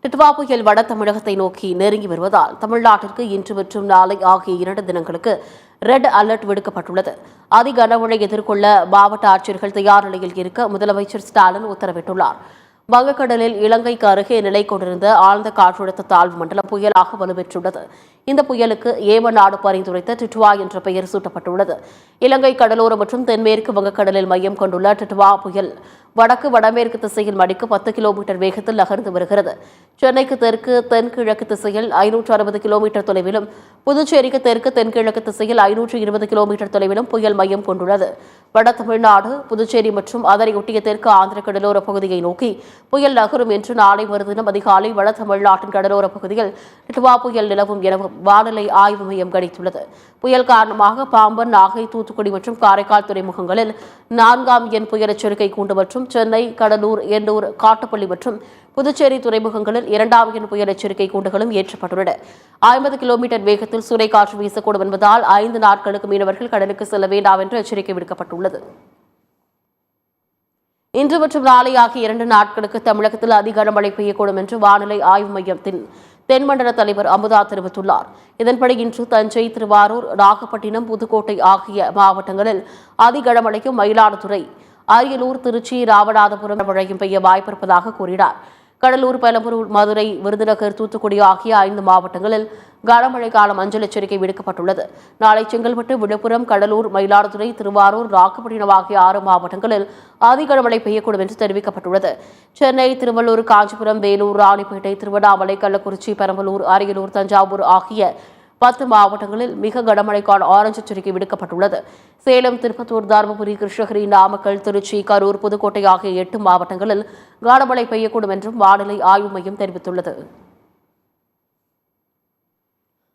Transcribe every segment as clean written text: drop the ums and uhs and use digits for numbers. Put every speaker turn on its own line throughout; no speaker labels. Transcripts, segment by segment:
டிட்வா புயல் வட தமிழகத்தை நோக்கி நெருங்கி வருவதால் தமிழ்நாட்டிற்கு இன்று மற்றும் நாளை ஆகிய 2 தினங்களுக்கு ரெட் அலர்ட் விடுக்கப்பட்டுள்ளது. அதி கனமழை எதிர்கொள்ள மாவட்ட ஆட்சியர்கள் தயார் நிலையில் இருக்க முதலமைச்சர் ஸ்டாலின் உத்தரவிட்டுள்ளார். வங்கக்கடலில் இலங்கைக்கு அருகே நிலை கொண்டிருந்த ஆழ்ந்த காற்றழுத்த தாழ்வு மண்டலம் புயலாக வலுப்பெற்றுள்ளது. இந்த புயலுக்கு ஏமன் நாடு பரிந்துரைத்த டிட்வா என்ற பெயர் சூட்டப்பட்டுள்ளது. இலங்கை கடலோரம் மற்றும் தென்மேற்கு வங்கக்கடலில் மையம் கொண்டுள்ள டிட்வா புயல் வடக்கு வடமேற்கு திசையில் மணிக்கு 10 கிலோமீட்டர் வேகத்தில் நகர்ந்து வருகிறது. சென்னைக்கு தெற்கு தென்கிழக்கு திசையில் 560 கிலோமீட்டர் தொலைவிலும், புதுச்சேரிக்கு தெற்கு தென்கிழக்கு திசையில் 520 கிலோமீட்டர் தொலைவிலும் புயல் மையம் கொண்டுள்ளது. வட தமிழ்நாடு, புதுச்சேரி மற்றும் அதனையொட்டிய தெற்கு ஆந்திர கடலோர பகுதியை நோக்கி புயல் நகரும் என்று நாளை மறுதினம் அதிகாலை வட தமிழ்நாட்டின் கடலோர பகுதியில் டிட்வா புயல் நிலவும் எனவும் வானிலை ஆய்வு மையம் கணித்துள்ளது. புயல் காரணமாக பாம்பன், நாகை, தூத்துக்குடி மற்றும் காரைக்கால் துறைமுகங்களில் 4ஆம் எண் புயல் எச்சரிக்கை கூண்டு மற்றும் சென்னை, கடலூர், எண்ணூர், காட்டுப்பள்ளி மற்றும் புதுச்சேரி துறைமுகங்களில் 2ஆம் எண் புயல் எச்சரிக்கை கூண்டுகளும் ஏற்றப்பட்டுள்ளன. 50 கிலோமீட்டர் வேகத்தில் சூறைக்காற்று வீசக்கூடும் என்பதால் 5 நாட்களுக்கு மீனவர்கள் கடலுக்கு செல்ல வேண்டாம் என்று எச்சரிக்கை விடுக்கப்பட்டுள்ளது. இன்று மற்றும் நாளை ஆகிய 2 நாட்களுக்கு தமிழகத்தில் அதி கனமழை பெய்யக்கூடும் என்று வானிலை ஆய்வு மையத்தின் தென்மண்டல தலைவர் அமுதா தெரிவித்துள்ளார். இதன்படி இன்று தஞ்சை, திருவாரூர், நாகப்பட்டினம், புதுக்கோட்டை ஆகிய மாவட்டங்களில் அதி கனமழையும், மயிலாடுதுறை, அரியலூர், திருச்சி, ராமநாதபுரம் மழையும் பெய்ய வாய்ப்பிருப்பதாக கூறினார். கடலூர், பெரம்பலூர், மதுரை, விருதுநகர், தூத்துக்குடி ஆகிய 5 மாவட்டங்களில் கனமழை காலம் மஞ்சள் எச்சரிக்கை விடுக்கப்பட்டுள்ளது. நாளை செங்கல்பட்டு, விழுப்புரம், கடலூர், மயிலாடுதுறை, திருவாரூர், நாகப்பட்டினம் ஆகிய 6 மாவட்டங்களில் அதி கனமழை பெய்யக்கூடும் என்று தெரிவிக்கப்பட்டுள்ளது. சென்னை, திருவள்ளூர், காஞ்சிபுரம், வேலூர், ராணிப்பேட்டை, திருவண்ணாமலை, கள்ளக்குறிச்சி, பெரம்பலூர், அரியலூர், தஞ்சாவூர் ஆகிய 10 மாவட்டங்களில் மிக கனமழைக்கான ஆரஞ்சு எச்சரிக்கை விடுக்கப்பட்டுள்ளது. சேலம், திருப்பத்தூர், தருமபுரி, கிருஷ்ணகிரி, நாமக்கல், திருச்சி, கரூர், புதுக்கோட்டை ஆகிய 8 மாவட்டங்களில் கனமழை பெய்யக்கூடும் என்றும் வானிலை ஆய்வு மையம் தெரிவித்துள்ளது.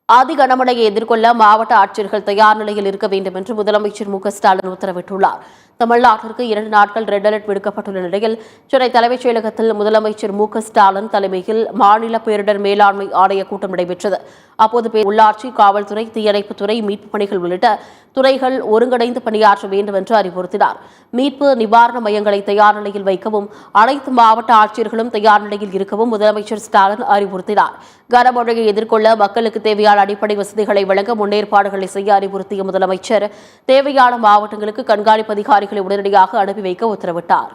அதி கனமழையை எதிர்கொள்ள மாவட்ட ஆட்சியர்கள் தயார் நிலையில் இருக்க வேண்டும் என்று முதலமைச்சர் மு.க.ஸ்டாலின் உத்தரவிட்டுள்ளார். தமிழ்நாட்டிற்கு 2 நாட்கள் ரெட் அலர்ட் விடுக்கப்பட்டுள்ள நிலையில் சென்னை தலைமைச் செயலகத்தில் முதலமைச்சர் மு.க.ஸ்டாலின் தலைமையில் மாநில பேரிடர் மேலாண்மை ஆணைய கூட்டம் நடைபெற்றது. அப்போது உள்ளாட்சி, காவல்துறை, தீயணைப்புத்துறை, மீட்புப் பணிகள் உள்ளிட்ட துறைகள் ஒருங்கிணைந்து பணியாற்ற வேண்டும் என்று அறிவுறுத்தினார். மீட்பு நிவாரண மையங்களை தயார் நிலையில் வைக்கவும், அனைத்து மாவட்ட ஆட்சியர்களும் தயார் நிலையில் இருக்கவும் முதலமைச்சர் ஸ்டாலின் அறிவுறுத்தினார். கனமழையை எதிர்கொள்ள மக்களுக்கு தேவையான அடிப்படை வசதிகளை வழங்க முன்னேற்பாடுகளை செய்ய அறிவுறுத்திய முதலமைச்சர் தேவையான மாவட்டங்களுக்கு கண்காணிப்பு அதிகாரிகளை உடனடியாக அனுப்பி வைக்க உத்தரவிட்டார்.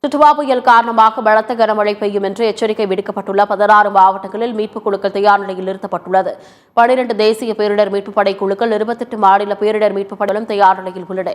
டிட்வா புயல் காரணமாக பலத்த கனமழை பெய்யும் என்று எச்சரிக்கை விடுக்கப்பட்டுள்ள 16 மாவட்டங்களில் மீட்புக் குழுக்கள் தயார் நிலையில் நிறுத்தப்பட்டுள்ளது. 12 தேசிய பேரிடர் மீட்புப் படை குழுக்கள், 28 மாநில பேரிடர் மீட்புப் படைகளும் தயார் நிலையில் உள்ளன.